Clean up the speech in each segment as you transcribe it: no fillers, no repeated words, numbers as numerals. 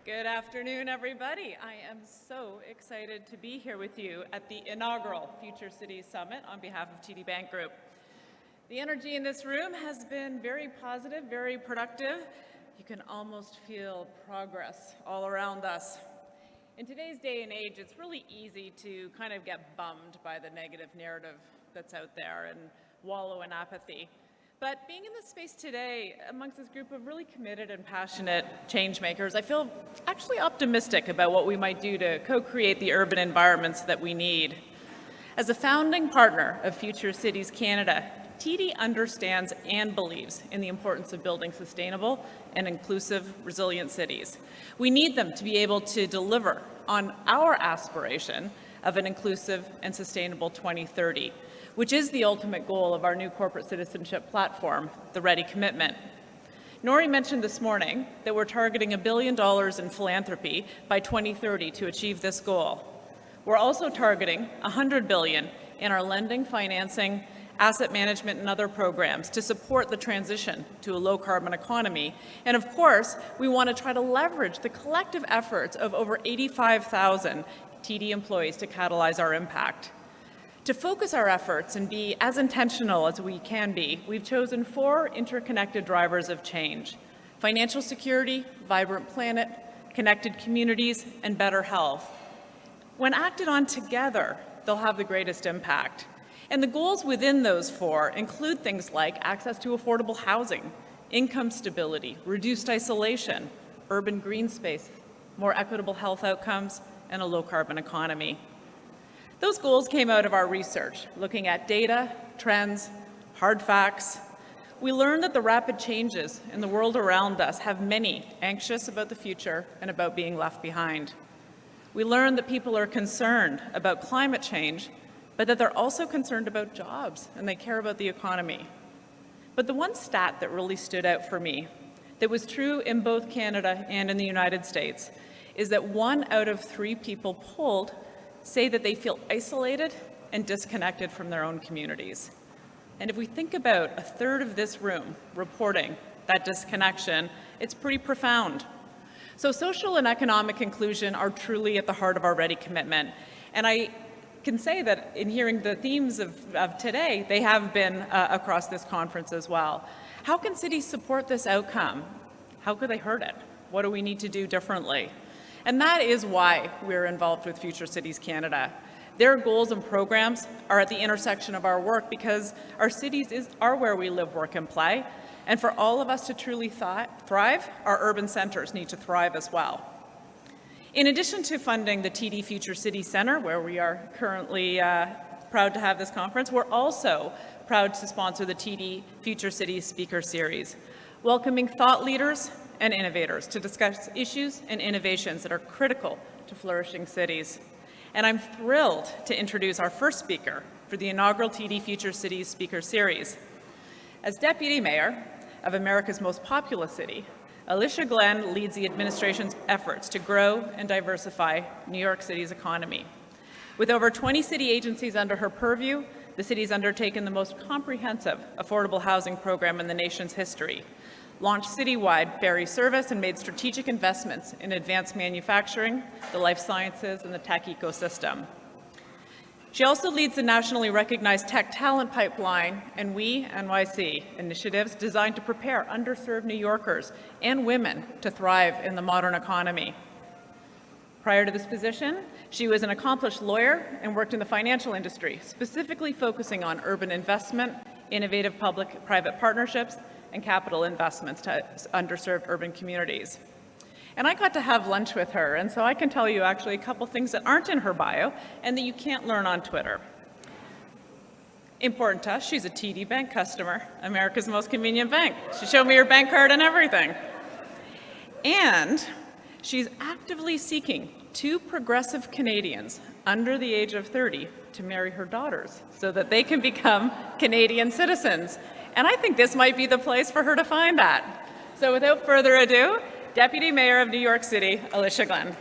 Good afternoon, everybody. I am so excited to be here with you at the inaugural Future Cities Summit on behalf of TD Bank Group. The energy in this room has been very positive, very productive. You can almost feel progress all around us. In today's day and age, it's really easy to kind of get bummed by the negative narrative that's out there and wallow in apathy. But being in this space today amongst this group of really committed and passionate change makers, I feel actually optimistic about what we might do to co-create the urban environments that we need. As a founding partner of Future Cities Canada, TD understands and believes in the importance of building sustainable and inclusive, resilient cities. We need them to be able to deliver on our aspiration of an inclusive and sustainable 2030, which is the ultimate goal of our new corporate citizenship platform, the Ready Commitment. Nori mentioned this morning that we're targeting $1 billion in philanthropy by 2030 to achieve this goal. We're also targeting $100 billion in our lending, financing, asset management, and other programs to support the transition to a low-carbon economy. And of course, we want to try to leverage the collective efforts of over 85,000 TD employees to catalyze our impact. To focus our efforts and be as intentional as we can be, we've chosen 4 interconnected drivers of change: financial security, vibrant planet, connected communities, and better health. When acted on together, they'll have the greatest impact. And the goals within those 4 include things like access to affordable housing, income stability, reduced isolation, urban green space, more equitable health outcomes, and a low-carbon economy. Those goals came out of our research, looking at data, trends, hard facts. We learned that the rapid changes in the world around us have many anxious about the future and about being left behind. We learned that people are concerned about climate change, but that they're also concerned about jobs and they care about the economy. But the one stat that really stood out for me, that was true in both Canada and in the United States, is that 1 out of 3 people polled say that they feel isolated and disconnected from their own communities. And if we think about 1/3 of this room reporting that disconnection, it's pretty profound. So social and economic inclusion are truly at the heart of our Ready Commitment. And I can say that in hearing the themes of today, they have been across this conference as well. How can cities support this outcome? How could they hurt it? What do we need to do differently? And that is why we're involved with Future Cities Canada. Their goals and programs are at the intersection of our work because our cities are where we live, work, and play. And for all of us to truly thrive, our urban centers need to thrive as well. In addition to funding the TD Future City Centre, where we are currently proud to have this conference, we're also proud to sponsor the TD Future Cities Speaker Series, welcoming thought leaders and innovators to discuss issues and innovations that are critical to flourishing cities. And I'm thrilled to introduce our first speaker for the inaugural TD Future Cities Speaker Series. As Deputy Mayor of America's most populous city, Alicia Glen leads the administration's efforts to grow and diversify New York City's economy. With over 20 city agencies under her purview, the city's undertaken the most comprehensive affordable housing program in the nation's history, launched citywide ferry service, and made strategic investments in advanced manufacturing, the life sciences, and the tech ecosystem. She also leads the nationally recognized Tech Talent Pipeline and We NYC initiatives designed to prepare underserved New Yorkers and women to thrive in the modern economy. Prior to this position, she was an accomplished lawyer and worked in the financial industry, specifically focusing on urban investment, innovative public-private partnerships, and capital investments to underserved urban communities. And I got to have lunch with her, and so I can tell you actually a couple things that aren't in her bio and that you can't learn on Twitter. Important to us, she's a TD Bank customer, America's most convenient bank. She showed me her bank card and everything. And she's actively seeking 2 progressive Canadians under the age of 30 to marry her daughters so that they can become Canadian citizens. And I think this might be the place for her to find that. So without further ado, Deputy Mayor of New York City, Alicia Glen.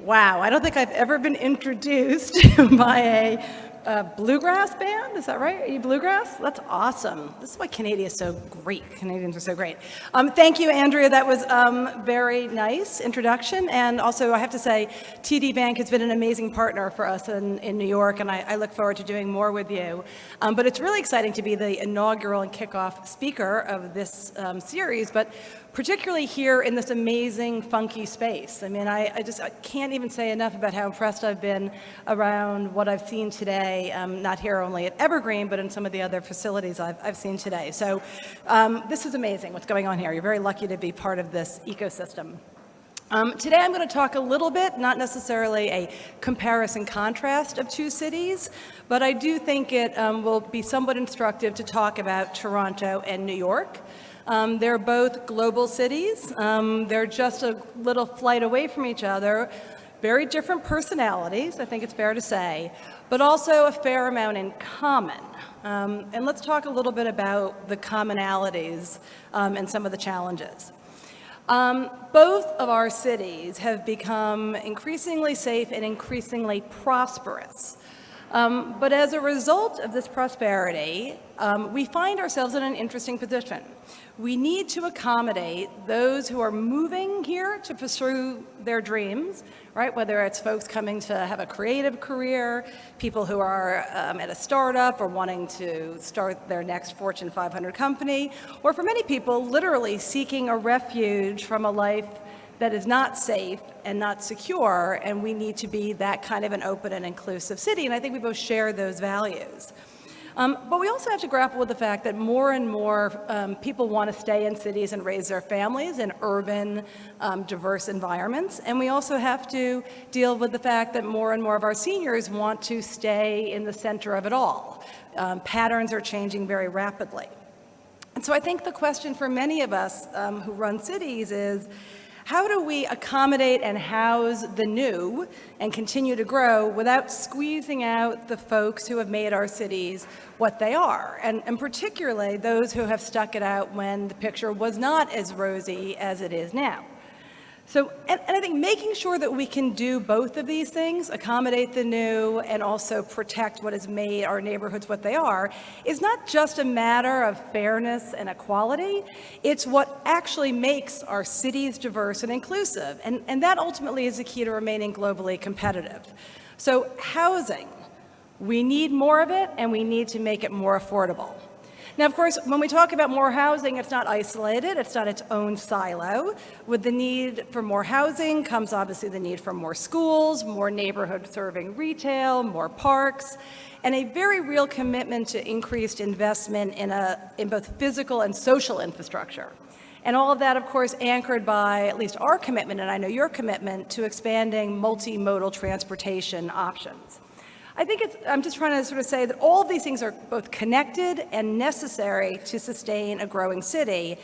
Wow, I don't think I've ever been introduced by a bluegrass band. Is that right? Are you bluegrass? That's awesome. This is why Canada is so great. Canadians are so great. Thank you, Andrea. That was very nice introduction. And also, I have to say, TD Bank has been an amazing partner for us in New York, and I look forward to doing more with you. But it's really exciting to be the inaugural and kickoff speaker of this series, but particularly here in this amazing, funky space. I mean, I can't even say enough about how impressed I've been around what I've seen today, not here only at Evergreen, but in some of the other facilities I've seen today. So this is amazing what's going on here. You're very lucky to be part of this ecosystem. Today I'm going to talk a little bit, not necessarily a comparison contrast of two cities, but I do think it will be somewhat instructive to talk about Toronto and New York. They're both global cities. They're just a little flight away from each other. Very different personalities, I think it's fair to say, but also a fair amount in common. And let's talk a little bit about the commonalities and some of the challenges. Both of our cities have become increasingly safe and increasingly prosperous. But as a result of this prosperity, we find ourselves in an interesting position. We need to accommodate those who are moving here to pursue their dreams, right? Whether it's folks coming to have a creative career, people who are at a startup or wanting to start their next Fortune 500 company, or for many people, literally seeking a refuge from a life that is not safe and not secure, and we need to be that kind of an open and inclusive city, and I think we both share those values. But we also have to grapple with the fact that more and more people want to stay in cities and raise their families in urban, diverse environments. And we also have to deal with the fact that more and more of our seniors want to stay in the center of it all. Patterns are changing very rapidly. And so I think the question for many of us who run cities is, how do we accommodate and house the new and continue to grow without squeezing out the folks who have made our cities what they are, and particularly those who have stuck it out when the picture was not as rosy as it is now? So, and I think making sure that we can do both of these things, accommodate the new and also protect what has made our neighborhoods what they are, is not just a matter of fairness and equality, it's what actually makes our cities diverse and inclusive. And that ultimately is the key to remaining globally competitive. So housing, we need more of it and we need to make it more affordable. Now, of course, when we talk about more housing, it's not isolated, it's not its own silo. With the need for more housing comes obviously the need for more schools, more neighborhood-serving retail, more parks, and a very real commitment to increased investment in both physical and social infrastructure. And all of that, of course, anchored by at least our commitment, and I know your commitment, to expanding multimodal transportation options. I think I'm just trying to sort of say that all of these things are both connected and necessary to sustain a growing city,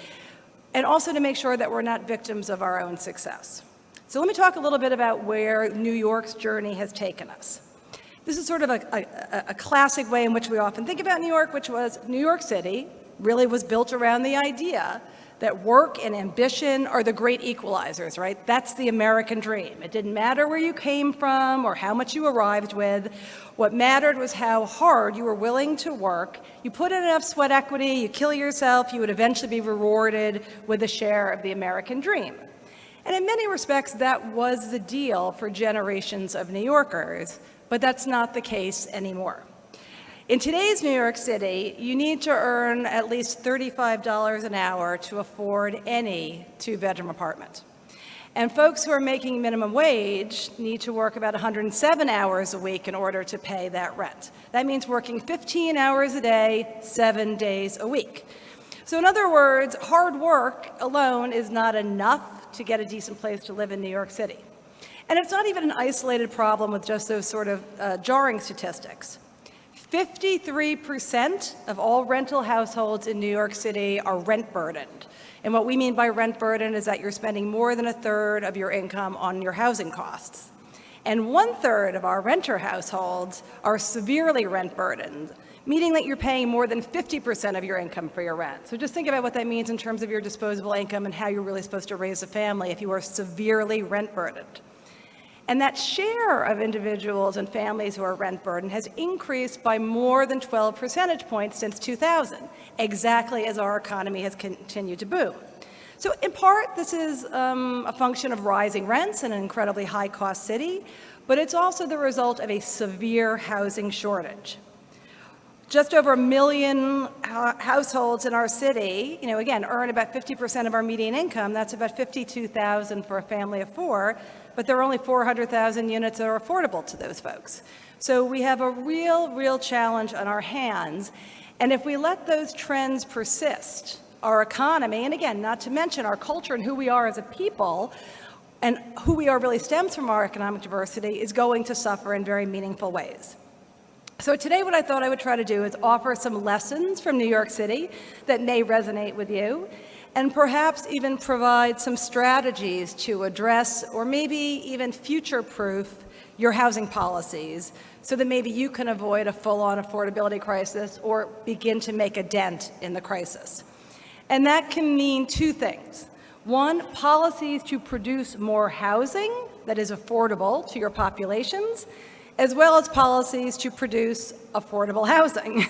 and also to make sure that we're not victims of our own success. So let me talk a little bit about where New York's journey has taken us. This is sort of a classic way in which we often think about New York, which was New York City really was built around the idea that work and ambition are the great equalizers, right? That's the American dream. It didn't matter where you came from or how much you arrived with. What mattered was how hard you were willing to work. You put in enough sweat equity, you kill yourself, you would eventually be rewarded with a share of the American dream. And in many respects, that was the deal for generations of New Yorkers, but that's not the case anymore. In today's New York City, you need to earn at least $35 an hour to afford any two-bedroom apartment. And folks who are making minimum wage need to work about 107 hours a week in order to pay that rent. That means working 15 hours a day, 7 days a week. So in other words, hard work alone is not enough to get a decent place to live in New York City. And it's not even an isolated problem with just those sort of jarring statistics. 53% of all rental households in New York City are rent burdened. And what we mean by rent burden is that you're spending more than a third of your income on your housing costs. And 1/3 of our renter households are severely rent burdened, meaning that you're paying more than 50% of your income for your rent. So just think about what that means in terms of your disposable income and how you're really supposed to raise a family if you are severely rent burdened. And that share of individuals and families who are rent burdened has increased by more than 12 percentage points since 2000, exactly as our economy has continued to boom. So in part, this is a function of rising rents in an incredibly high-cost city, but it's also the result of a severe housing shortage. Just over 1 million households in our city, again, earn about 50% of our median income. That's about $52,000 for a family of 4, but there are only 400,000 units that are affordable to those folks. So we have a real challenge on our hands. And if we let those trends persist, our economy, and again, not to mention our culture and who we are as a people, and who we are really stems from our economic diversity, is going to suffer in very meaningful ways. So today what I thought I would try to do is offer some lessons from New York City that may resonate with you, and perhaps even provide some strategies to address or maybe even future-proof your housing policies so that maybe you can avoid a full-on affordability crisis or begin to make a dent in the crisis. And that can mean 2 things. 1, policies to produce more housing that is affordable to your populations, as well as policies to produce affordable housing.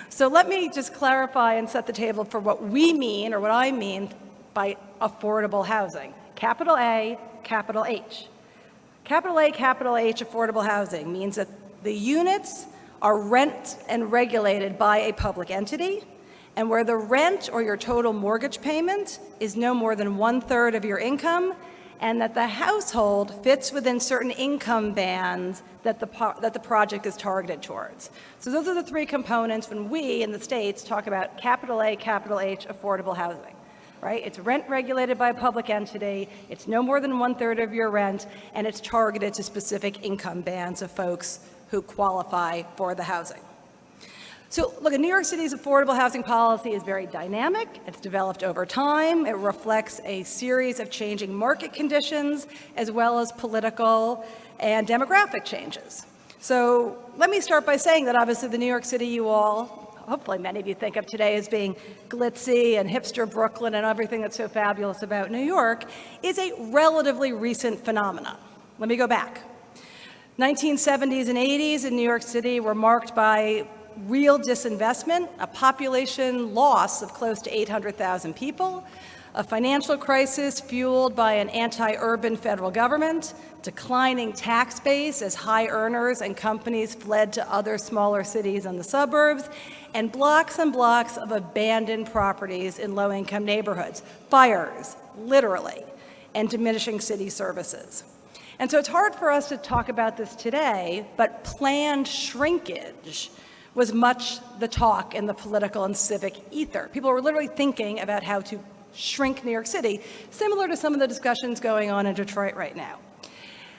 So let me just clarify and set the table for what we mean, or what I mean, by affordable housing. Capital A, capital H. Capital A, capital H affordable housing means that the units are rent and regulated by a public entity, and where the rent or your total mortgage payment is no more than 1/3 of your income, and that the household fits within certain income bands that the project is targeted towards. So those are the 3 components when we in the States talk about capital A, capital H affordable housing, right? It's rent regulated by a public entity, it's no more than 1/3 of your rent, and it's targeted to specific income bands of folks who qualify for the housing. So look, New York City's affordable housing policy is very dynamic. It's developed over time. It reflects a series of changing market conditions as well as political and demographic changes. So let me start by saying that obviously the New York City you all, hopefully many of you think of today as being glitzy and hipster Brooklyn and everything that's so fabulous about New York, is a relatively recent phenomenon. Let me go back. 1970s and 80s in New York City were marked by real disinvestment, a population loss of close to 800,000 people, a financial crisis fueled by an anti-urban federal government, declining tax base as high earners and companies fled to other smaller cities in the suburbs, and blocks of abandoned properties in low-income neighborhoods, fires, literally, and diminishing city services. And so it's hard for us to talk about this today, but planned shrinkage was much the talk in the political and civic ether. People were literally thinking about how to shrink New York City, similar to some of the discussions going on in Detroit right now.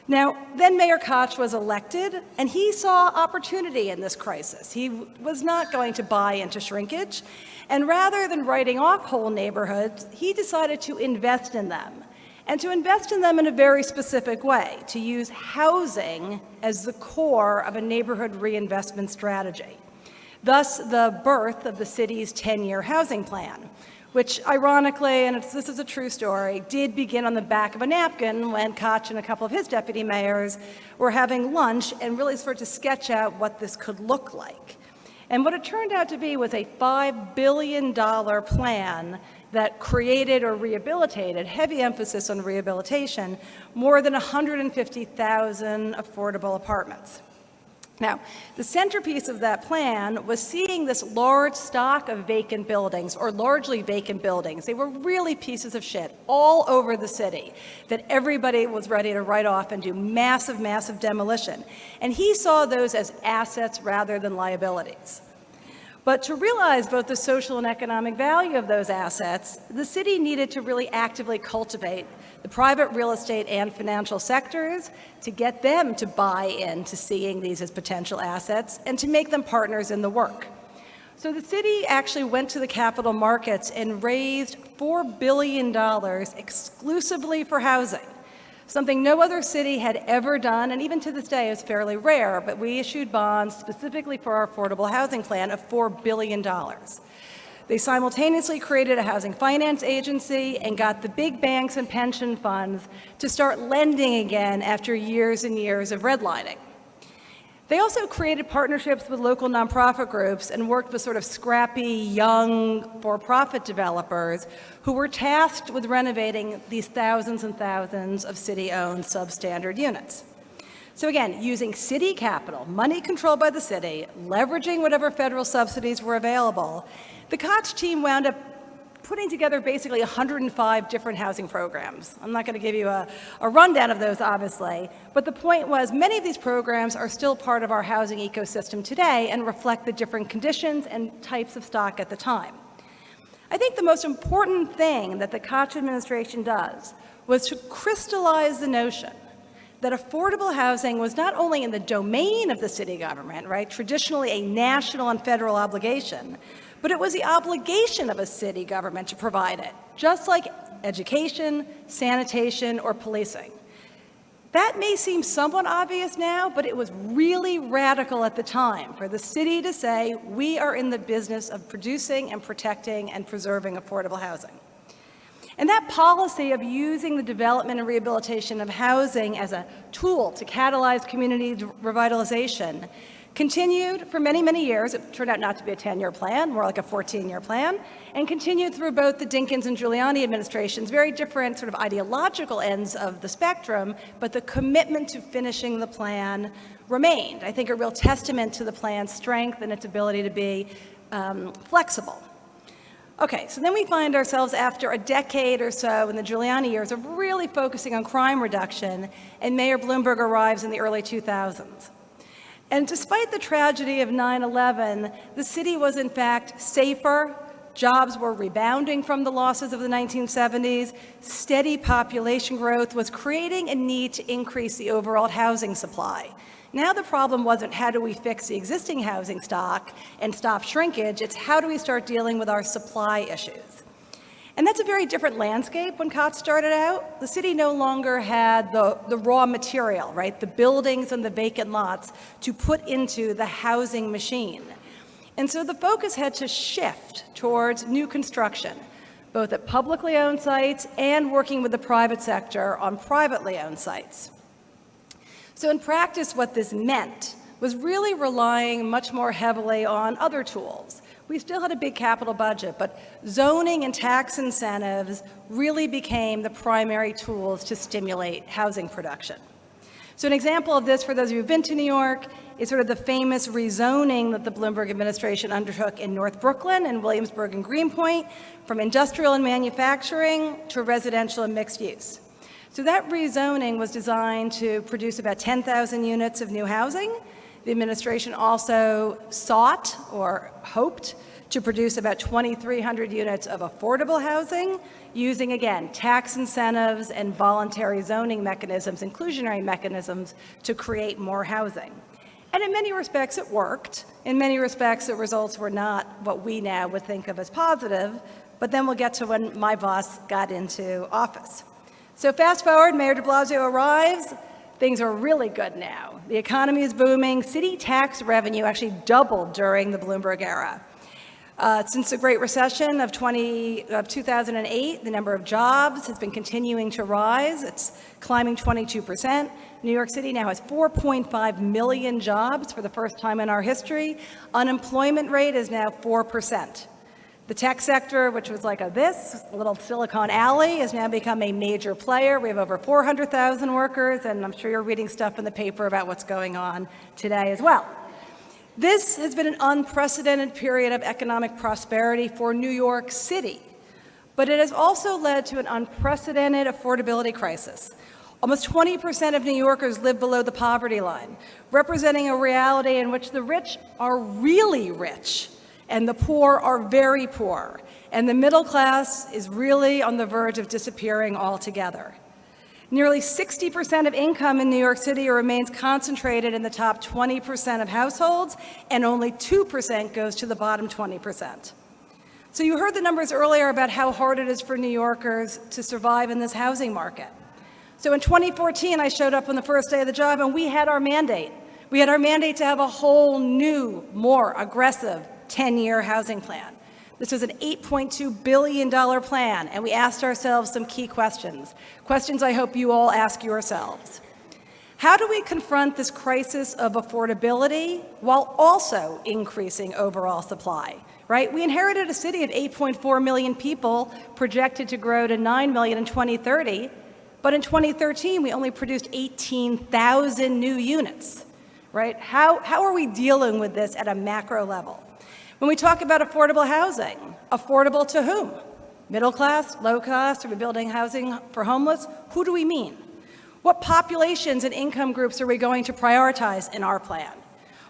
Now, then Mayor Koch was elected, and he saw opportunity in this crisis. He was not going to buy into shrinkage, and rather than writing off whole neighborhoods, he decided to invest in them, and to invest in them in a very specific way, to use housing as the core of a neighborhood reinvestment strategy. Thus, the birth of the city's 10-year housing plan, which ironically, and this is a true story, did begin on the back of a napkin when Koch and a couple of his deputy mayors were having lunch and really started to sketch out what this could look like. And what it turned out to be was a $5 billion plan that created or rehabilitated, heavy emphasis on rehabilitation, more than 150,000 affordable apartments. Now, the centerpiece of that plan was seeing this large stock of vacant buildings, or largely vacant buildings. They were really pieces of shit all over the city that everybody was ready to write off and do massive demolition. And he saw those as assets rather than liabilities. But to realize both the social and economic value of those assets, the city needed to really actively cultivate the private real estate and financial sectors to get them to buy into seeing these as potential assets and to make them partners in the work. So the city actually went to the capital markets and raised $4 billion exclusively for housing, something no other city had ever done, and even to this day is fairly rare, but we issued bonds specifically for our affordable housing plan of $4 billion. They simultaneously created a housing finance agency and got the big banks and pension funds to start lending again after years and years of redlining. They also created partnerships with local nonprofit groups and worked with sort of scrappy, young, for-profit developers who were tasked with renovating these thousands and thousands of city-owned substandard units. So again, using city capital, money controlled by the city, leveraging whatever federal subsidies were available, the Koch team wound up putting together basically 105 different housing programs. I'm not going to give you a rundown of those, obviously, but the point was many of these programs are still part of our housing ecosystem today and reflect the different conditions and types of stock at the time. I think the most important thing that the Koch administration does was to crystallize the notion that affordable housing was not only in the domain of the city government, right, traditionally a national and federal obligation, but it was the obligation of a city government to provide it, just like education, sanitation, or policing. That may seem somewhat obvious now, but it was really radical at the time for the city to say, we are in the business of producing and protecting and preserving affordable housing. And that policy of using the development and rehabilitation of housing as a tool to catalyze community revitalization continued for many, many years. It turned out not to be a 10-year plan, more like a 14-year plan, and continued through both the Dinkins and Giuliani administrations, very different sort of ideological ends of the spectrum, but the commitment to finishing the plan remained. I think a real testament to the plan's strength and its ability to be flexible. Okay, so then we find ourselves after a decade or so in the Giuliani years of really focusing on crime reduction, and Mayor Bloomberg arrives in the early 2000s. And despite the tragedy of 9/11, the city was in fact safer, jobs were rebounding from the losses of the 1970s, steady population growth was creating a need to increase the overall housing supply. Now the problem wasn't how do we fix the existing housing stock and stop shrinkage, it's how do we start dealing with our supply issues. And that's a very different landscape when Koch started out. The city no longer had the raw material, right? The buildings and the vacant lots to put into the housing machine. And so the focus had to shift towards new construction, both at publicly owned sites and working with the private sector on privately owned sites. So in practice, what this meant was really relying much more heavily on other tools. We still had a big capital budget, but zoning and tax incentives really became the primary tools to stimulate housing production. So an example of this, for those of you who've been to New York, is sort of the famous rezoning that the Bloomberg administration undertook in North Brooklyn and Williamsburg and Greenpoint from industrial and manufacturing to residential and mixed use. So that rezoning was designed to produce about 10,000 units of new housing. The administration also sought or hoped to produce about 2,300 units of affordable housing using, again, tax incentives and voluntary zoning mechanisms, inclusionary mechanisms to create more housing. And in many respects, it worked. In many respects, the results were not what we now would think of as positive, but then we'll get to when my boss got into office. So fast forward, Mayor de Blasio arrives. Things are really good now. The economy is booming. City tax revenue actually doubled during the Bloomberg era. Since the Great Recession of 2008, the number of jobs has been continuing to rise. It's climbing 22%. New York City now has 4.5 million jobs for the first time in our history. Unemployment rate is now 4%. The tech sector, which was like a little Silicon Alley, has now become a major player. We have over 400,000 workers, and I'm sure you're reading stuff in the paper about what's going on today as well. This has been an unprecedented period of economic prosperity for New York City, but it has also led to an unprecedented affordability crisis. Almost 20% of New Yorkers live below the poverty line, representing a reality in which the rich are really rich and the poor are very poor, and the middle class is really on the verge of disappearing altogether. Nearly 60% of income in New York City remains concentrated in the top 20% of households, and only 2% goes to the bottom 20%. So you heard the numbers earlier about how hard it is for New Yorkers to survive in this housing market. So in 2014, I showed up on the first day of the job, and we had our mandate. We had our mandate to have a whole new, more aggressive 10-year housing plan. This was an $8.2 billion plan, and we asked ourselves some key questions, questions I hope you all ask yourselves. How do we confront this crisis of affordability while also increasing overall supply, right? We inherited a city of 8.4 million people projected to grow to 9 million in 2030, but in 2013, we only produced 18,000 new units, right? How are we dealing with this at a macro level? When we talk about affordable housing, affordable to whom? Middle class, low class? Are we building housing for homeless? Who do we mean? What populations and income groups are we going to prioritize in our plan?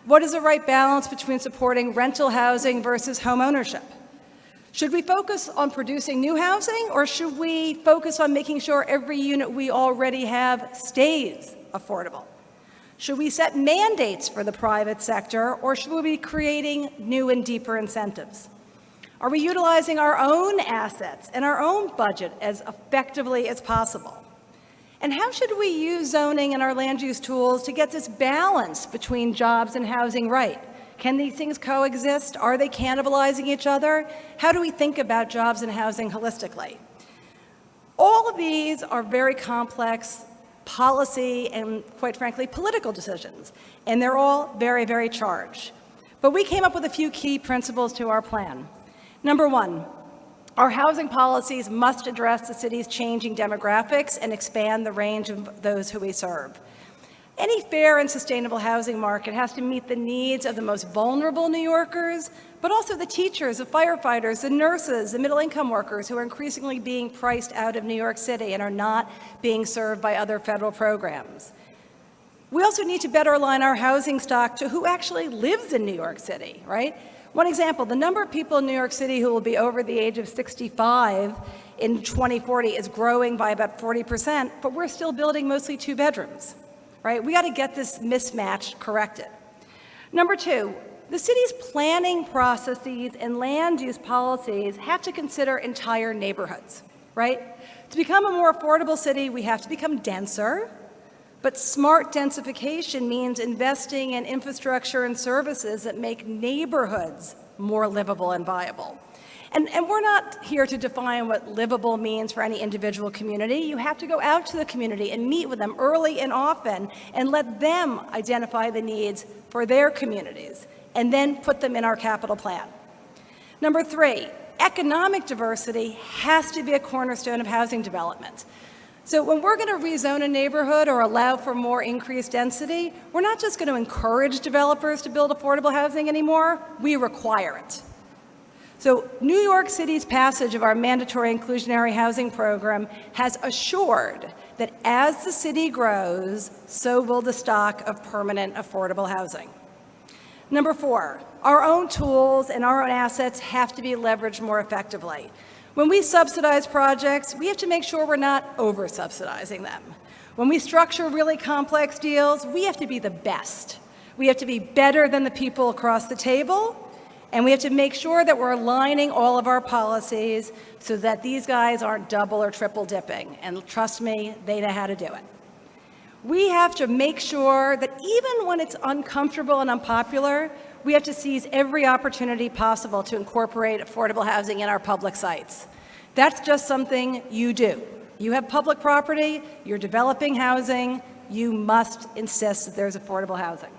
What is the right balance between supporting rental housing versus home ownership? Should we focus on producing new housing, or should we focus on making sure every unit we already have stays affordable? Should we set mandates for the private sector, or should we be creating new and deeper incentives? Are we utilizing our own assets and our own budget as effectively as possible? And how should we use zoning and our land use tools to get this balance between jobs and housing right? Can these things coexist? Are they cannibalizing each other? How do we think about jobs and housing holistically? All of these are very complex policy and, quite frankly, political decisions, and they're all very, very charged. But we came up with a few key principles to our plan. Number one, our housing policies must address the city's changing demographics and expand the range of those who we serve. Any fair and sustainable housing market has to meet the needs of the most vulnerable New Yorkers, but also the teachers, the firefighters, the nurses, the middle-income workers who are increasingly being priced out of New York City and are not being served by other federal programs. We also need to better align our housing stock to who actually lives in New York City, right? One example, the number of people in New York City who will be over the age of 65 in 2040 is growing by about 40%, but we're still building mostly 2 bedrooms, right? We got to get this mismatch corrected. Number two, the city's planning processes and land use policies have to consider entire neighborhoods, right? To become a more affordable city, we have to become denser, but smart densification means investing in infrastructure and services that make neighborhoods more livable and viable. And we're not here to define what livable means for any individual community. You have to go out to the community and meet with them early and often and let them identify the needs for their communities and then put them in our capital plan. Number three, economic diversity has to be a cornerstone of housing development. So when we're going to rezone a neighborhood or allow for more increased density, we're not just going to encourage developers to build affordable housing anymore, we require it. So New York City's passage of our mandatory inclusionary housing program has assured that as the city grows, so will the stock of permanent affordable housing. Number four, our own tools and our own assets have to be leveraged more effectively. When we subsidize projects, we have to make sure we're not over-subsidizing them. When we structure really complex deals, we have to be the best. We have to be better than the people across the table, and we have to make sure that we're aligning all of our policies so that these guys aren't double or triple dipping. And trust me, they know how to do it. We have to make sure that even when it's uncomfortable and unpopular, we have to seize every opportunity possible to incorporate affordable housing in our public sites. That's just something you do. You have public property, you're developing housing, you must insist that there's affordable housing.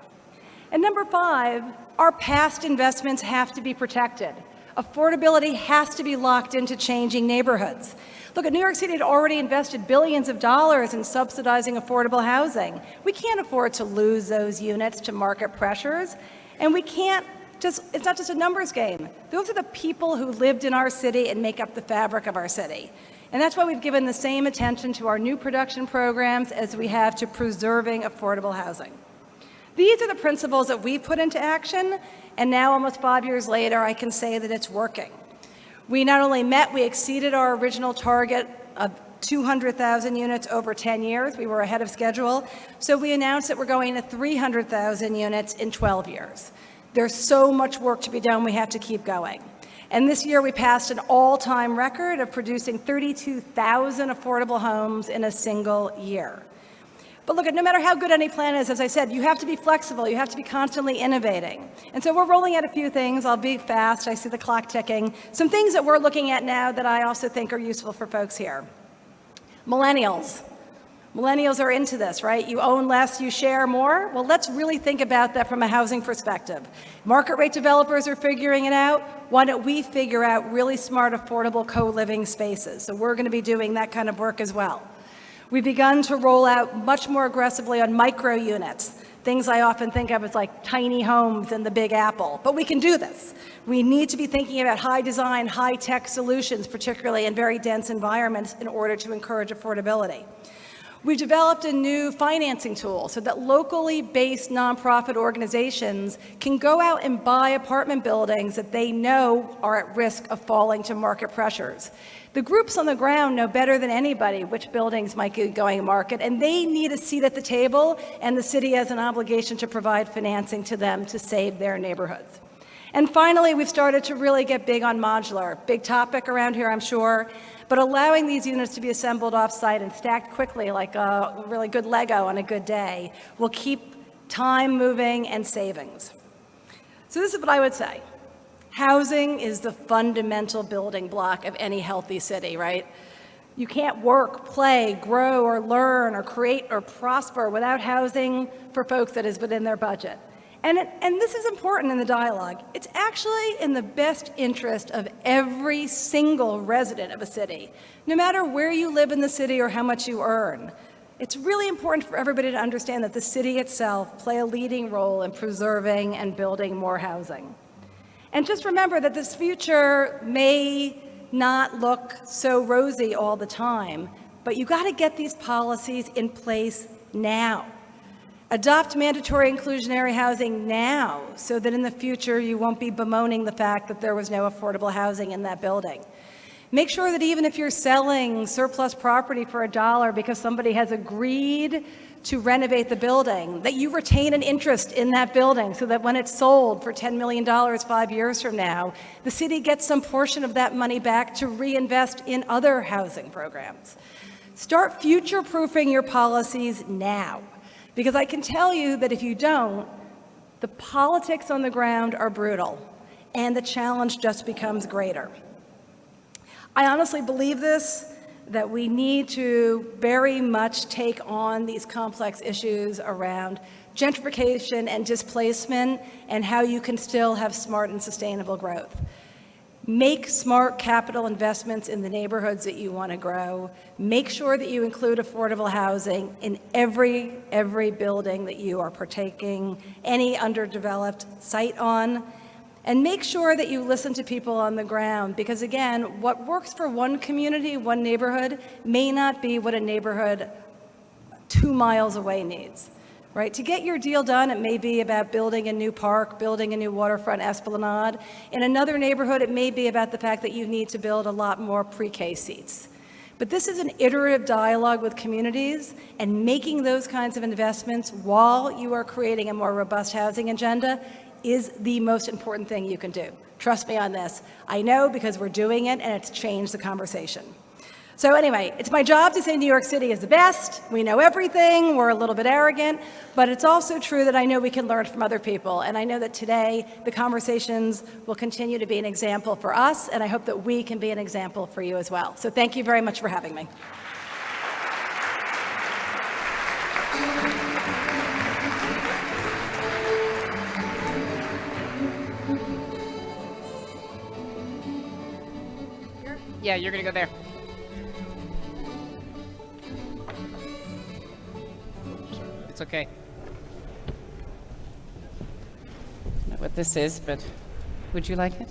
And number five, our past investments have to be protected. Affordability has to be locked into changing neighborhoods. Look, New York City had already invested billions of dollars in subsidizing affordable housing. We can't afford to lose those units to market pressures, and we can't just, it's not just a numbers game. Those are the people who lived in our city and make up the fabric of our city. And that's why we've given the same attention to our new production programs as we have to preserving affordable housing. These are the principles that we've put into action, and now almost 5 years later, I can say that it's working. We not only met, we exceeded our original target of 200,000 units over 10 years. We were ahead of schedule. So we announced that we're going to 300,000 units in 12 years. There's so much work to be done, we have to keep going. And this year we passed an all-time record of producing 32,000 affordable homes in a single year. But look, no matter how good any plan is, as I said, you have to be flexible. You have to be constantly innovating. And so we're rolling out a few things. I'll be fast. I see the clock ticking. Some things that we're looking at now that I also think are useful for folks here. Millennials. Millennials are into this, right? You own less, you share more. Well, let's really think about that from a housing perspective. Market rate developers are figuring it out. Why don't we figure out really smart, affordable co-living spaces? So we're going to be doing that kind of work as well. We've begun to roll out much more aggressively on micro units, things I often think of as like tiny homes in the Big Apple. But we can do this. We need to be thinking about high design, high tech solutions, particularly in very dense environments, in order to encourage affordability. We've developed a new financing tool so that locally based nonprofit organizations can go out and buy apartment buildings that they know are at risk of falling to market pressures. The groups on the ground know better than anybody which buildings might be going market, and they need a seat at the table, and the city has an obligation to provide financing to them to save their neighborhoods. And finally, we've started to really get big on modular. Big topic around here, I'm sure, but allowing these units to be assembled off-site and stacked quickly like a really good Lego on a good day will keep time moving and savings. So this is what I would say. Housing is the fundamental building block of any healthy city, right? You can't work, play, grow, or learn, or create, or prosper without housing for folks that is within their budget. And this is important in the dialogue. It's actually in the best interest of every single resident of a city, no matter where you live in the city or how much you earn. It's really important for everybody to understand that the city itself play a leading role in preserving and building more housing. And just remember that this future may not look so rosy all the time, but you got to get these policies in place now. Adopt mandatory inclusionary housing now so that in the future you won't be bemoaning the fact that there was no affordable housing in that building. Make sure that even if you're selling surplus property for $1 because somebody has agreed to renovate the building, that you retain an interest in that building so that when it's sold for $10 million 5 years from now, the city gets some portion of that money back to reinvest in other housing programs. Start future-proofing your policies now. Because I can tell you that if you don't, the politics on the ground are brutal, and the challenge just becomes greater. I honestly believe this, that we need to very much take on these complex issues around gentrification and displacement and how you can still have smart and sustainable growth. Make smart capital investments in the neighborhoods that you want to grow. Make sure that you include affordable housing in every building that you are partaking any underdeveloped site on. And make sure that you listen to people on the ground, because again, what works for one community, one neighborhood, may not be what a neighborhood 2 miles away needs. Right? To get your deal done, it may be about building a new park, building a new waterfront esplanade. In another neighborhood, it may be about the fact that you need to build a lot more pre-K seats. But this is an iterative dialogue with communities, and making those kinds of investments while you are creating a more robust housing agenda is the most important thing you can do. Trust me on this. I know because we're doing it, and it's changed the conversation. So anyway, it's my job to say New York City is the best. We know everything. We're a little bit arrogant. But it's also true that I know we can learn from other people. And I know that today the conversations will continue to be an example for us. And I hope that we can be an example for you as well. So thank you very much for having me. Yeah, you're going to go there. It's okay. Not what this is, but would you like it?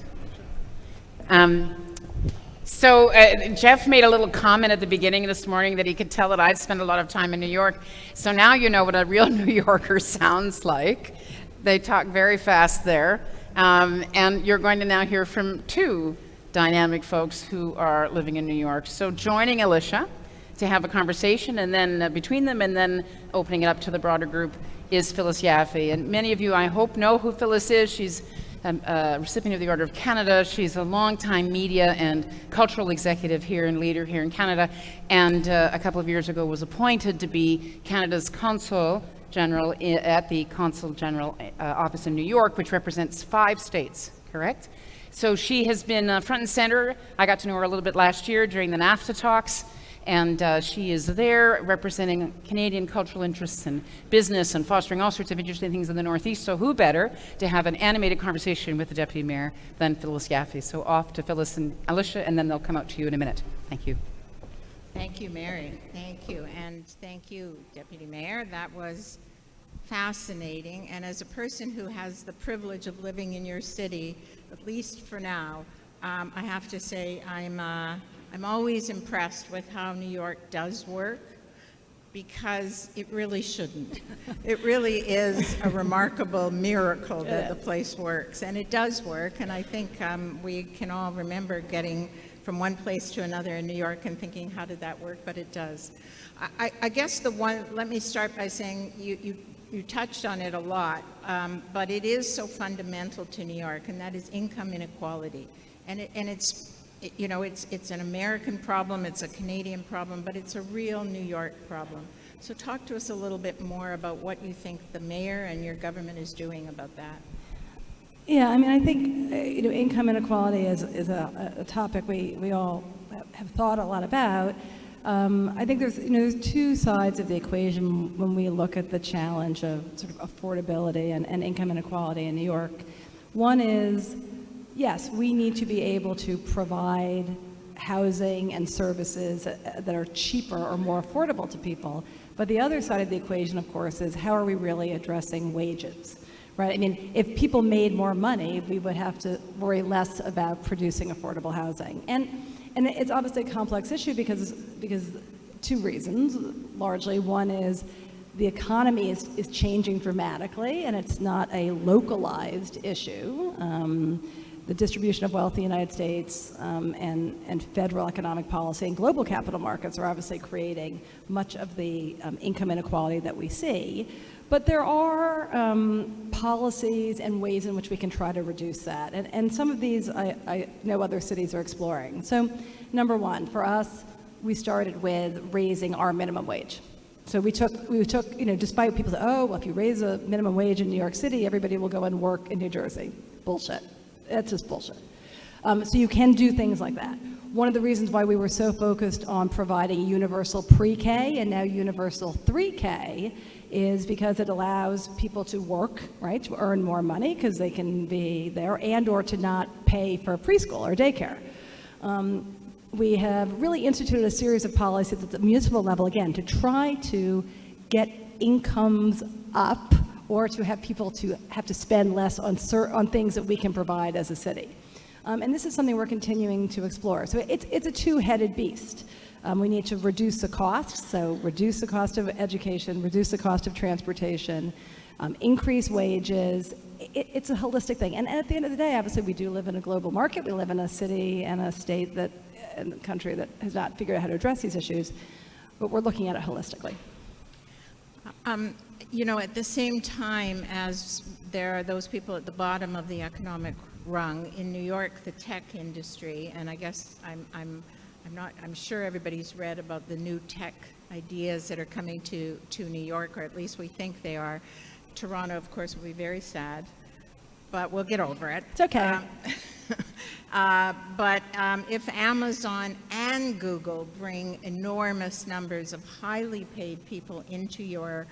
So Jeff made a little comment at the beginning this morning that he could tell that I'd spent a lot of time in New York. So now you know what a real New Yorker sounds like. They talk very fast there. And you're going to now hear from two dynamic folks who are living in New York. So joining Alicia to have a conversation, and then between them, and then opening it up to the broader group, is Phyllis Yaffe. And many of you, I hope, know who Phyllis is. She's a recipient of the Order of Canada. She's a longtime media and cultural executive here and leader here in Canada, and a couple of years ago was appointed to be Canada's Consul General at the Consul General office in New York, which represents 5 states, correct? So she has been front and center. I got to know her a little bit last year during the NAFTA talks, and she is there representing Canadian cultural interests and business and fostering all sorts of interesting things in the Northeast. So who better to have an animated conversation with the Deputy Mayor than Phyllis Yaffe? So off to Phyllis and Alicia, and then they'll come out to you in a minute. Thank you. Thank you, Mary. Thank you. And thank you, Deputy Mayor. That was fascinating. And as a person who has the privilege of living in your city, at least for now, I have to say I'm always impressed with how New York does work, because it really shouldn't. It really is a remarkable miracle that the place works, and it does work. And I think we can all remember getting from one place to another in New York and thinking, how did that work? But it does. I guess let me start by saying you touched on it a lot, but it is so fundamental to New York, and that is income inequality. And it's an American problem, it's a Canadian problem, but it's a real New York problem. So talk to us a little bit more about what you think the mayor and your government is doing about that. Yeah, I mean, I think income inequality is a topic we all have thought a lot about. I think there's 2 sides of the equation when we look at the challenge of sort of affordability and income inequality in New York. One is, yes, we need to be able to provide housing and services that are cheaper or more affordable to people. But the other side of the equation, of course, is how are we really addressing wages, right? I mean, if people made more money, we would have to worry less about producing affordable housing. And it's obviously a complex issue because 2 reasons, largely. One is the economy is changing dramatically, and it's not a localized issue. The distribution of wealth in the United States and federal economic policy and global capital markets are obviously creating much of the income inequality that we see. But there are policies and ways in which we can try to reduce that. And some of these I know other cities are exploring. So number 1, for us, we started with raising our minimum wage. So we took, despite people say, oh, well, if you raise a minimum wage in New York City, everybody will go and work in New Jersey. Bullshit. That's just bullshit. So you can do things like that. One of the reasons why we were so focused on providing universal pre-K and now universal 3K is because it allows people to work, right, to earn more money because they can be there, and or to not pay for preschool or daycare. We have really instituted a series of policies at the municipal level, again, to try to get incomes up or to have people to have to spend less on things that we can provide as a city. And this is something we're continuing to explore. So it's a 2-headed beast. We need to reduce the costs, so reduce the cost of education, reduce the cost of transportation, increase wages. It's a holistic thing. And at the end of the day, obviously, we do live in a global market. We live in a city and a state and a country that has not figured out how to address these issues, but we're looking at it holistically. At the same time as there are those people at the bottom of the economic rung in New York, the tech industry, and I guess I'm sure everybody's read about the new tech ideas that are coming to New York, or at least we think they are. Toronto, of course, will be very sad, but we'll get over it. It's okay. But if Amazon and Google bring enormous numbers of highly paid people into your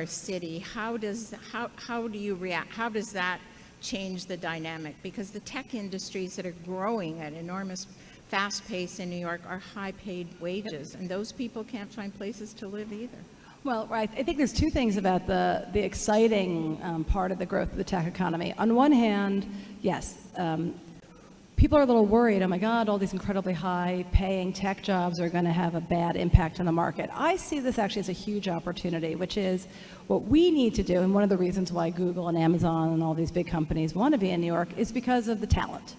city, how do you react? How does that change the dynamic? Because the tech industries that are growing at enormous fast pace in New York are high paid wages, and those people can't find places to live either. Well, right. I think there's 2 things about the exciting part of the growth of the tech economy. On one hand, yes, people are a little worried, oh my God, all these incredibly high-paying tech jobs are going to have a bad impact on the market. I see this actually as a huge opportunity, which is what we need to do, and one of the reasons why Google and Amazon and all these big companies want to be in New York is because of the talent.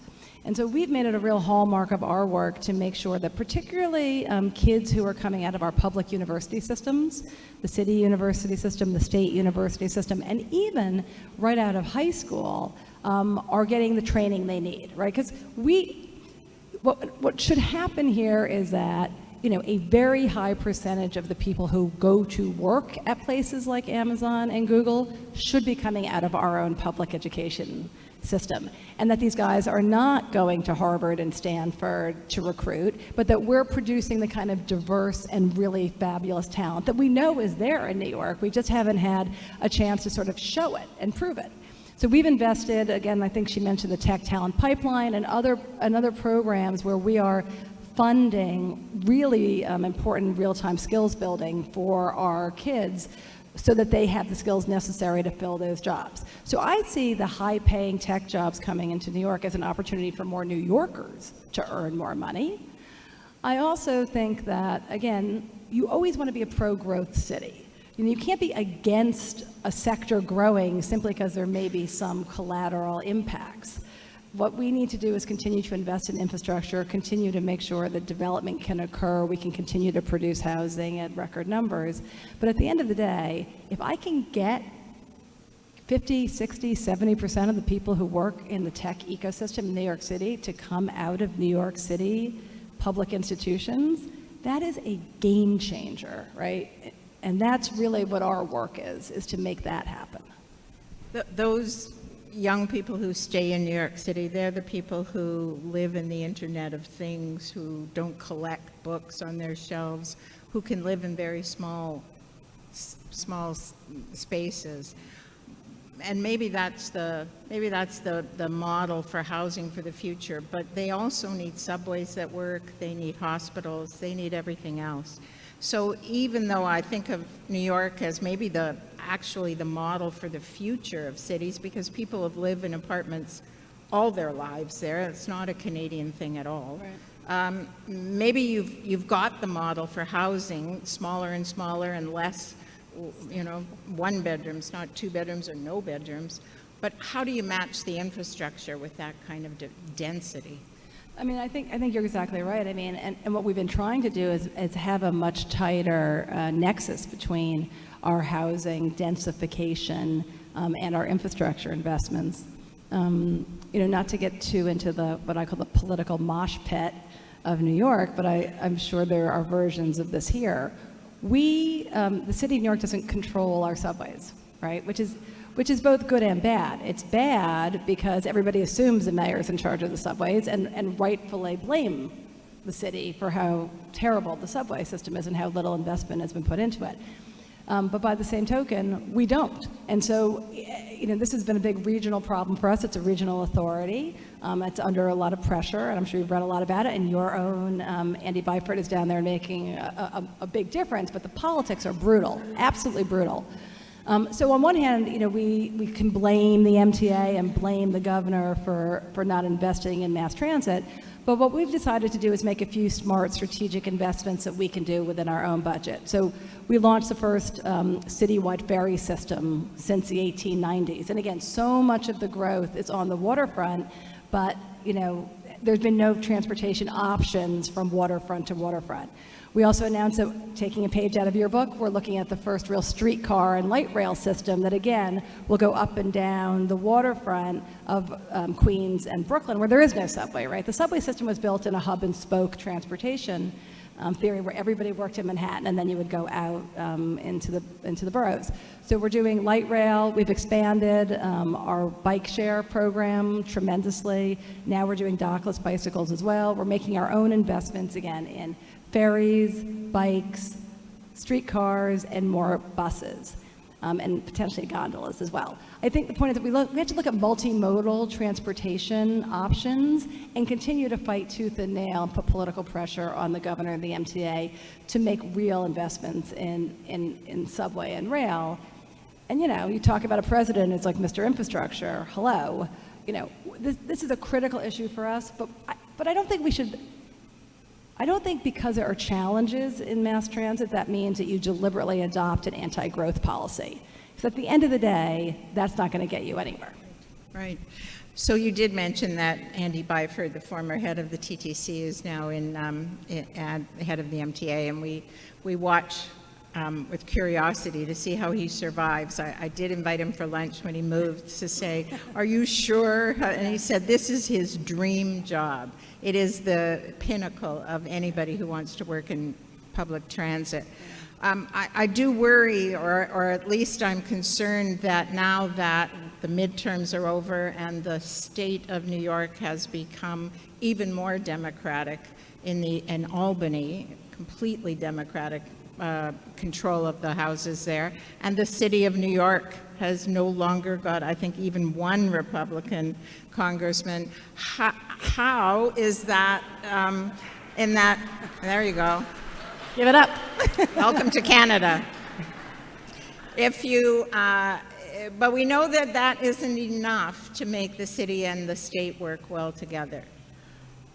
And so we've made it a real hallmark of our work to make sure that particularly kids who are coming out of our public university systems, the city university system, the state university system, and even right out of high school, are getting the training they need, right? Because what should happen here is that, a very high percentage of the people who go to work at places like Amazon and Google should be coming out of our own public education system, and that these guys are not going to Harvard and Stanford to recruit, but that we're producing the kind of diverse and really fabulous talent that we know is there in New York. We just haven't had a chance to sort of show it and prove it. So we've invested, again, I think she mentioned the Tech Talent Pipeline and other programs where we are funding really important real-time skills building for our kids so that they have the skills necessary to fill those jobs. So I see the high-paying tech jobs coming into New York as an opportunity for more New Yorkers to earn more money. I also think that, again, you always want to be a pro-growth city. You can't be against a sector growing simply because there may be some collateral impacts. What we need to do is continue to invest in infrastructure, continue to make sure that development can occur, we can continue to produce housing at record numbers. But at the end of the day, if I can get 50, 60, 70% of the people who work in the tech ecosystem in New York City to come out of New York City public institutions, that is a game changer, right? And that's really what our work is to make that happen. Those young people who stay in New York City, they're the people who live in the Internet of Things, who don't collect books on their shelves, who can live in very small spaces. And maybe that's the model for housing for the future, but they also need subways that work, they need hospitals, they need everything else. So even though I think of New York as maybe actually the model for the future of cities, because people have lived in apartments all their lives there, it's not a Canadian thing at all. Right. Maybe you've got the model for housing, smaller and smaller and less, one bedrooms, not two bedrooms or no bedrooms. But how do you match the infrastructure with that kind of density? I mean, I think you're exactly right. I mean, and what we've been trying to do is have a much tighter nexus between our housing densification and our infrastructure investments. Not to get too into what I call the political mosh pit of New York, but I'm sure there are versions of this here. The city of New York doesn't control our subways, right? Which is both good and bad. It's bad because everybody assumes the mayor's in charge of the subways and rightfully blame the city for how terrible the subway system is and how little investment has been put into it. But by the same token, we don't. And so, this has been a big regional problem for us. It's a regional authority. It's under a lot of pressure, and I'm sure you've read a lot about it. And your own Andy Byford is down there making a big difference, but the politics are brutal, absolutely brutal. So on one hand, we can blame the MTA and blame the governor for not investing in mass transit, but what we've decided to do is make a few smart strategic investments that we can do within our own budget. So we launched the first citywide ferry system since the 1890s, and again, so much of the growth is on the waterfront, but there's been no transportation options from waterfront to waterfront. We also announced that, taking a page out of your book, we're looking at the first real streetcar and light rail system that, again, will go up and down the waterfront of Queens and Brooklyn, where there is no subway, right? The subway system was built in a hub and spoke transportation theory where everybody worked in Manhattan and then you would go out into the boroughs. So we're doing light rail. We've expanded our bike share program tremendously. Now we're doing dockless bicycles as well. We're making our own investments, again, in ferries, bikes, streetcars, and more buses, and potentially gondolas as well. I think the point is that we have to look at multimodal transportation options and continue to fight tooth and nail and put political pressure on the governor and the MTA to make real investments in subway and rail. And you talk about a president who's like Mr. Infrastructure. Hello, this is a critical issue for us, but I don't think we should. I don't think because there are challenges in mass transit, that means that you deliberately adopt an anti-growth policy. Because at the end of the day, that's not going to get you anywhere. Right. So you did mention that Andy Byford, the former head of the TTC, is now head of the MTA, and we watch with curiosity to see how he survives. I did invite him for lunch when he moved to say, "Are you sure?" And he said, "This is his dream job. It is the pinnacle of anybody who wants to work in public transit." I do worry, or at least I'm concerned that now that the midterms are over and the state of New York has become even more democratic in Albany, completely democratic control of the houses there, and the city of New York has no longer got, I think, even one Republican congressman. How is that in that, there you go. Give it up. Welcome to Canada. If you, but we know that that isn't enough to make the city and the state work well together.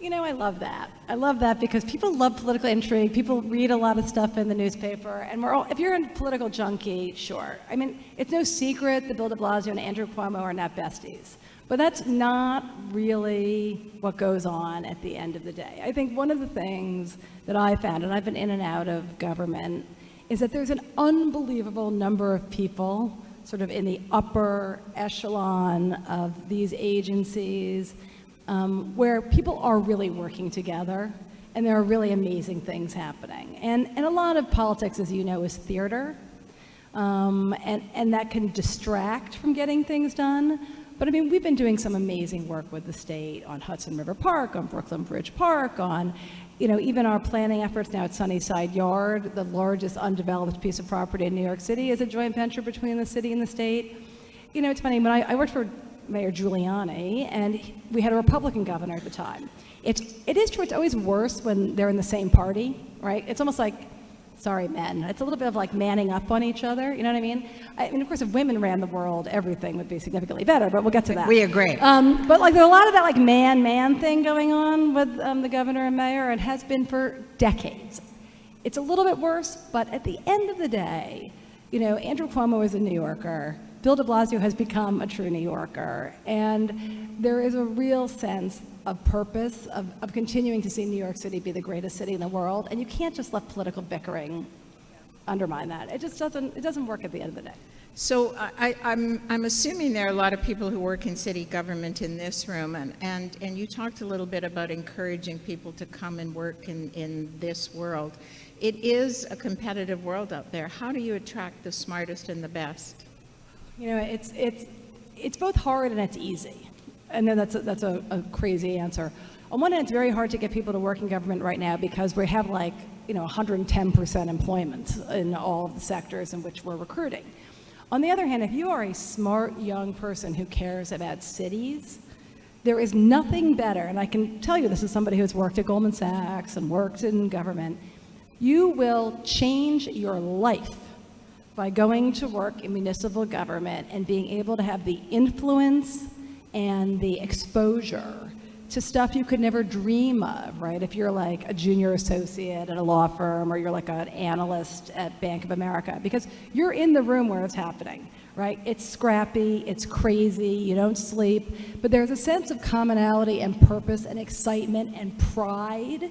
You know, I love that. I love that because people love political intrigue. People read a lot of stuff in the newspaper, and we're all, if you're a political junkie, sure. I mean, it's no secret that Bill de Blasio and Andrew Cuomo are not besties. But that's not really what goes on at the end of the day. I think one of the things that I found, and I've been in and out of government, is that there's an unbelievable number of people sort of in the upper echelon of these agencies where people are really working together and there are really amazing things happening. And a lot of politics, as you know, is theater, and that can distract from getting things done. But I mean, we've been doing some amazing work with the state on Hudson River Park, on Brooklyn Bridge Park, on, you know, even our planning efforts now at Sunnyside Yard, the largest undeveloped piece of property in New York City, is a joint venture between the city and the state. You know, it's funny, when I worked for Mayor Giuliani, and we had a Republican governor at the time. It is true, it's always worse when they're in the same party, right? It's almost like, sorry, men. It's a little bit of like manning up on each other, you know what I mean? I mean, of course, if women ran the world, everything would be significantly better, but we'll get to that. We agree. But like there's a lot of that like man thing going on with the governor and mayor, and has been for decades. It's a little bit worse, but at the end of the day, you know, Andrew Cuomo is a New Yorker. Bill de Blasio has become a true New Yorker, and there is a real sense of purpose of continuing to see New York City be the greatest city in the world, and you can't just let political bickering undermine that. It just doesn't work at the end of the day. So I'm assuming there are a lot of people who work in city government in this room, and you talked a little bit about encouraging people to come and work in this world. It is a competitive world out there. How do you attract the smartest and the best? You know, it's both hard and it's easy. I know that's a crazy answer. On one hand, it's very hard to get people to work in government right now because we have like, you know, 110% employment in all of the sectors in which we're recruiting. On the other hand, if you are a smart young person who cares about cities, there is nothing better, and I can tell you this is somebody who's worked at Goldman Sachs and worked in government, you will change your life by going to work in municipal government and being able to have the influence and the exposure to stuff you could never dream of, right? If you're like a junior associate at a law firm, or you're like an analyst at Bank of America, because you're in the room where it's happening, right? It's scrappy, it's crazy, you don't sleep, but there's a sense of commonality and purpose and excitement and pride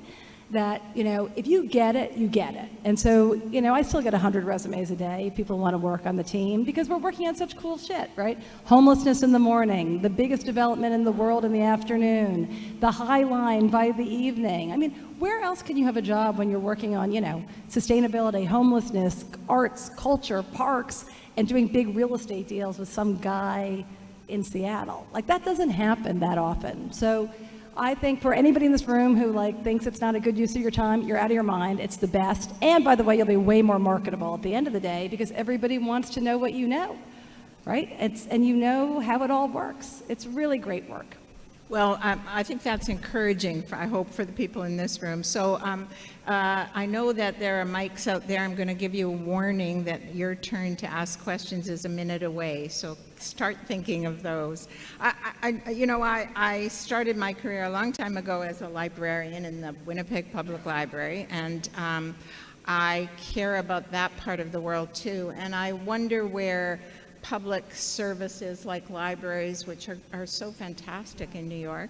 that, you know, if you get it, you get it. And so, you know, I still get 100 resumes a day. People want to work on the team because we're working on such cool shit, right? Homelessness in the morning, the biggest development in the world in the afternoon, the High Line by the evening. I mean, where else can you have a job when you're working on, you know, sustainability, homelessness, arts, culture, parks, and doing big real estate deals with some guy in Seattle? Like, that doesn't happen that often. So I think for anybody in this room who like thinks it's not a good use of your time, you're out of your mind. It's the best. And by the way, you'll be way more marketable at the end of the day because everybody wants to know what you know, right? And you know how it all works. It's really great work. Well, I think that's encouraging, I hope, for the people in this room. So I know that there are mics out there. I'm going to give you a warning that your turn to ask questions is a minute away. So start thinking of those. I started my career a long time ago as a librarian in the Winnipeg Public Library, and I care about that part of the world too. And I wonder where public services like libraries, which are so fantastic in New York,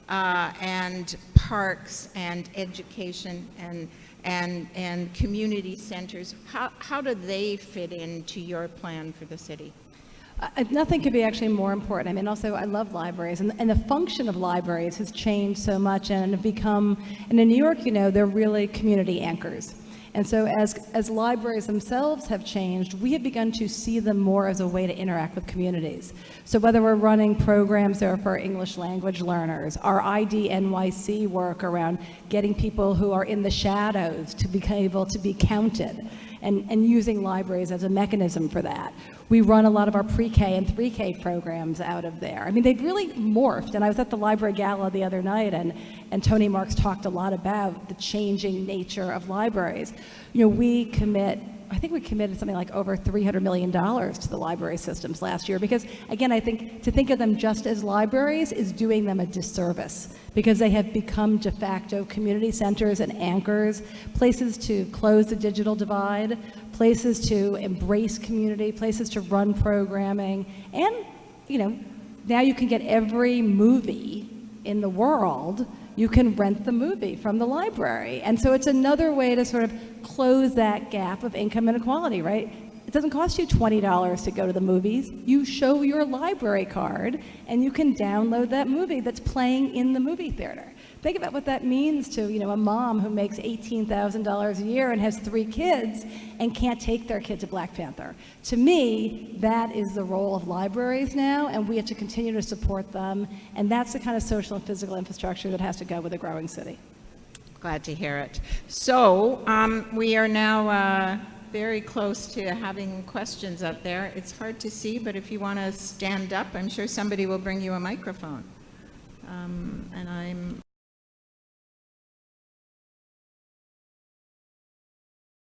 and parks and education and community centers. How do they fit into your plan for the city? Nothing could be actually more important. I mean, also, I love libraries, and the function of libraries has changed so much and have become, and in New York, you know, they're really community anchors. And so as libraries themselves have changed, we have begun to see them more as a way to interact with communities. So whether we're running programs there for English language learners, our ID NYC work around getting people who are in the shadows to be able to be counted, and using libraries as a mechanism for that. We run a lot of our pre-K and 3K programs out of there. I mean, they've really morphed, and I was at the library gala the other night, and Tony Marks talked a lot about the changing nature of libraries. You know, I think we committed something like over $300 million to the library systems last year, because again, I think to think of them just as libraries is doing them a disservice, because they have become de facto community centers and anchors, places to close the digital divide, places to embrace community, places to run programming, and, you know, now you can get every movie in the world. You can rent the movie from the library. And so it's another way to sort of close that gap of income inequality, right? It doesn't cost you $20 to go to the movies. You show your library card and you can download that movie that's playing in the movie theater. Think about what that means to, you know, a mom who makes $18,000 a year and has 3 kids and can't take their kid to Black Panther. To me, that is the role of libraries now, and we have to continue to support them, and that's the kind of social and physical infrastructure that has to go with a growing city. Glad to hear it. So we are now very close to having questions up there. It's hard to see, but if you want to stand up, I'm sure somebody will bring you a microphone. And I'm